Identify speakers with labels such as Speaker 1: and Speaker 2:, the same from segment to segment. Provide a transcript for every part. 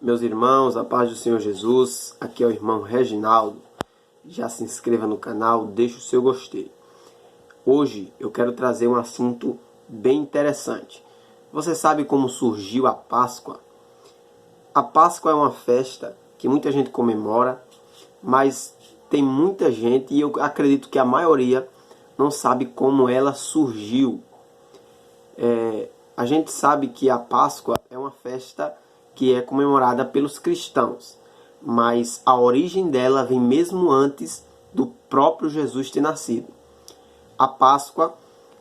Speaker 1: Meus irmãos, a paz do Senhor Jesus, aqui é o irmão Reginaldo. Já se inscreva no canal, deixe o seu gostei. Hoje eu quero trazer um assunto bem interessante. Você sabe como surgiu a Páscoa? A Páscoa é uma festa que muita gente comemora, mas tem muita gente, e eu acredito que a maioria, não sabe como ela surgiu. A gente sabe que a Páscoa é uma festa que é comemorada pelos cristãos, mas a origem dela vem mesmo antes do próprio Jesus ter nascido. A Páscoa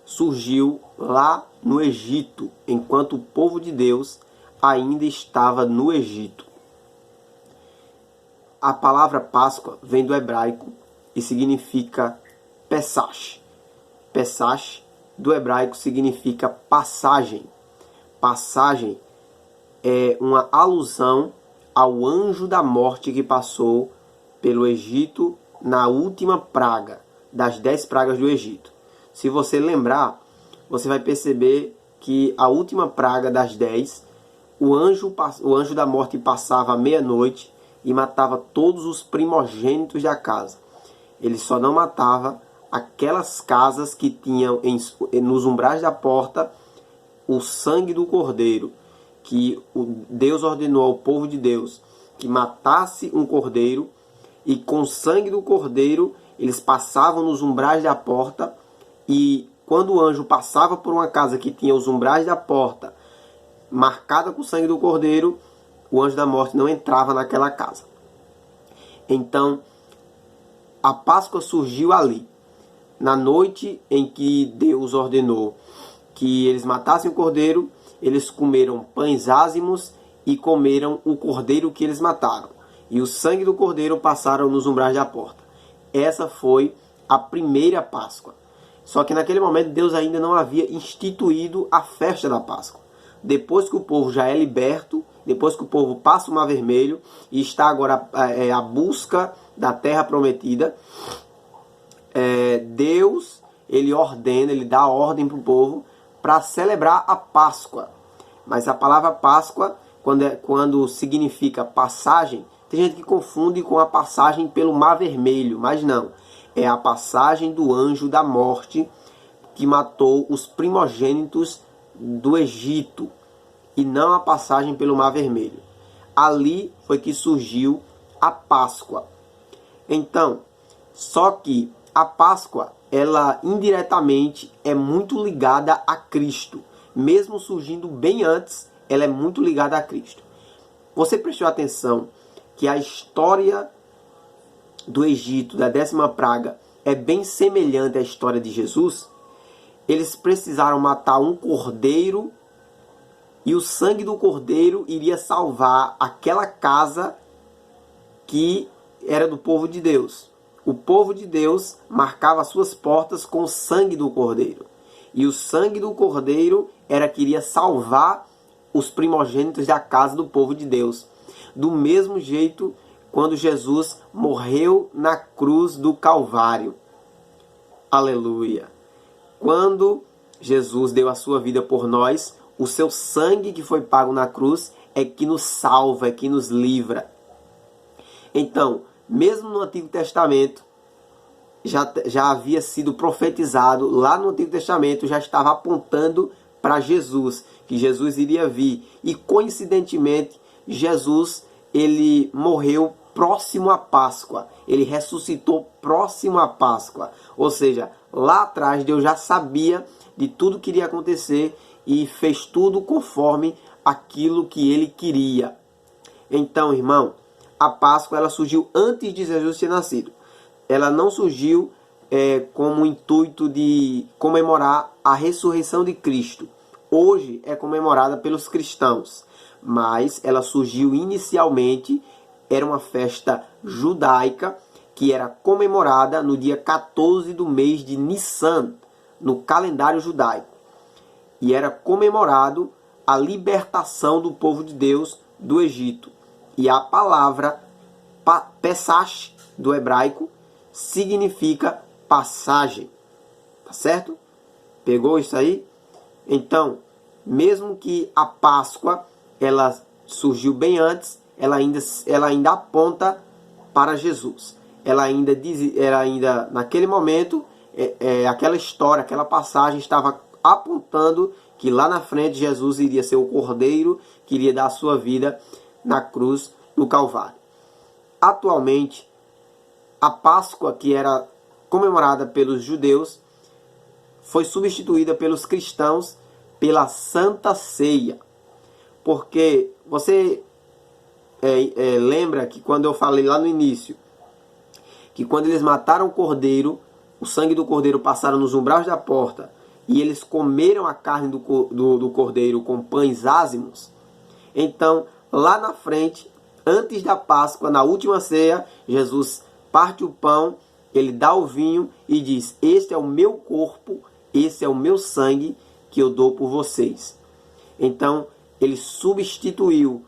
Speaker 1: surgiu lá no Egito, enquanto o povo de Deus ainda estava no Egito. A palavra Páscoa vem do hebraico e significa Pesach. Pesach do hebraico significa passagem. Passagem é uma alusão ao anjo da morte que passou pelo Egito na última praga, das 10 pragas do Egito. Se você lembrar, você vai perceber que a última praga das 10, o anjo da morte passava à meia-noite e matava todos os primogênitos da casa. Ele só não matava aquelas casas que tinham nos umbrais da porta o sangue do cordeiro, que Deus ordenou ao povo de Deus que matasse um cordeiro, e com o sangue do cordeiro eles passavam nos umbrais da porta, e quando o anjo passava por uma casa que tinha os umbrais da porta marcada com o sangue do cordeiro, o anjo da morte não entrava naquela casa. Então, a Páscoa surgiu ali, na noite em que Deus ordenou que eles matassem o cordeiro. Eles comeram pães ázimos e comeram o cordeiro que eles mataram. E o sangue do cordeiro passaram nos umbrais da porta. Essa foi a primeira Páscoa. Só que naquele momento Deus ainda não havia instituído a festa da Páscoa. Depois que o povo já é liberto, depois que o povo passa o Mar Vermelho e está agora à busca da terra prometida, Deus ele ordena, ele dá ordem para o povo para celebrar a Páscoa. Mas a palavra Páscoa, quando significa passagem, tem gente que confunde com a passagem pelo Mar Vermelho, mas não. É a passagem do anjo da morte que matou os primogênitos do Egito, e não a passagem pelo Mar Vermelho. Ali foi que surgiu a Páscoa. Então, só que a Páscoa, ela indiretamente é muito ligada a Cristo. Mesmo surgindo bem antes, ela é muito ligada a Cristo. Você prestou atenção que a história do Egito, da 10ª praga, é bem semelhante à história de Jesus? Eles precisaram matar um cordeiro, e o sangue do cordeiro iria salvar aquela casa que era do povo de Deus. O povo de Deus marcava suas portas com o sangue do cordeiro. E o sangue do cordeiro era que iria salvar os primogênitos da casa do povo de Deus. Do mesmo jeito, quando Jesus morreu na cruz do Calvário. Aleluia! Quando Jesus deu a sua vida por nós, o seu sangue que foi pago na cruz é que nos salva, é que nos livra. Então, mesmo no Antigo Testamento, já havia sido profetizado, lá no Antigo Testamento já estava apontando para Jesus, que Jesus iria vir. E coincidentemente, Jesus ele morreu próximo à Páscoa, ele ressuscitou próximo à Páscoa. Ou seja, lá atrás Deus já sabia de tudo que iria acontecer e fez tudo conforme aquilo que ele queria. Então, irmão, a Páscoa ela surgiu antes de Jesus ter nascido. Ela não surgiu como intuito de comemorar a ressurreição de Cristo. Hoje é comemorada pelos cristãos, mas ela surgiu inicialmente, era uma festa judaica que era comemorada no dia 14 do mês de Nissan, no calendário judaico. E era comemorado a libertação do povo de Deus do Egito. E a palavra Pesach, do hebraico, significa passagem. Tá certo? Pegou isso aí? Então, mesmo que a Páscoa ela surgiu bem antes, ela ainda aponta para Jesus. Ela ainda naquele momento, aquela história, aquela passagem estava apontando que lá na frente Jesus iria ser o Cordeiro que iria dar a sua vida na cruz do Calvário. Atualmente, a Páscoa, que era comemorada pelos judeus, foi substituída pelos cristãos pela Santa Ceia. Porque você lembra que quando eu falei lá no início, que quando eles mataram o cordeiro, o sangue do cordeiro passaram nos umbrais da porta, e eles comeram a carne do cordeiro com pães ázimos, então, lá na frente, antes da Páscoa, na última ceia, Jesus parte o pão, ele dá o vinho e diz: este é o meu corpo, esse é o meu sangue que eu dou por vocês. Então, ele substituiu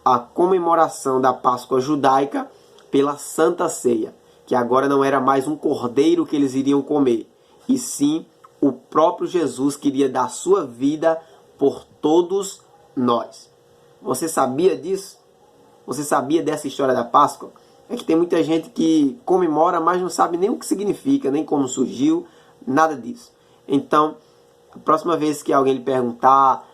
Speaker 1: a comemoração da Páscoa judaica pela Santa Ceia, que agora não era mais um cordeiro que eles iriam comer, e sim o próprio Jesus queria dar sua vida por todos nós. Você sabia disso? Você sabia dessa história da Páscoa? É que tem muita gente que comemora, mas não sabe nem o que significa, nem como surgiu, nada disso. Então, a próxima vez que alguém lhe perguntar,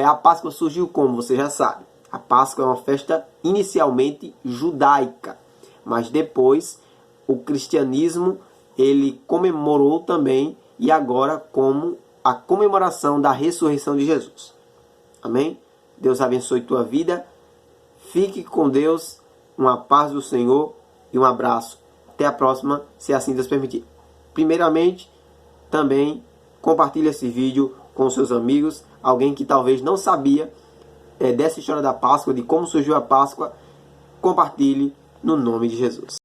Speaker 1: a Páscoa surgiu como? Você já sabe. A Páscoa é uma festa inicialmente judaica, mas depois o cristianismo ele comemorou também, e agora como a comemoração da ressurreição de Jesus. Amém? Deus abençoe tua vida. Fique com Deus. Uma paz do Senhor e um abraço. Até a próxima, se assim Deus permitir. Primeiramente, também compartilhe esse vídeo com seus amigos. Alguém que talvez não sabia dessa história da Páscoa, de como surgiu a Páscoa. Compartilhe no nome de Jesus.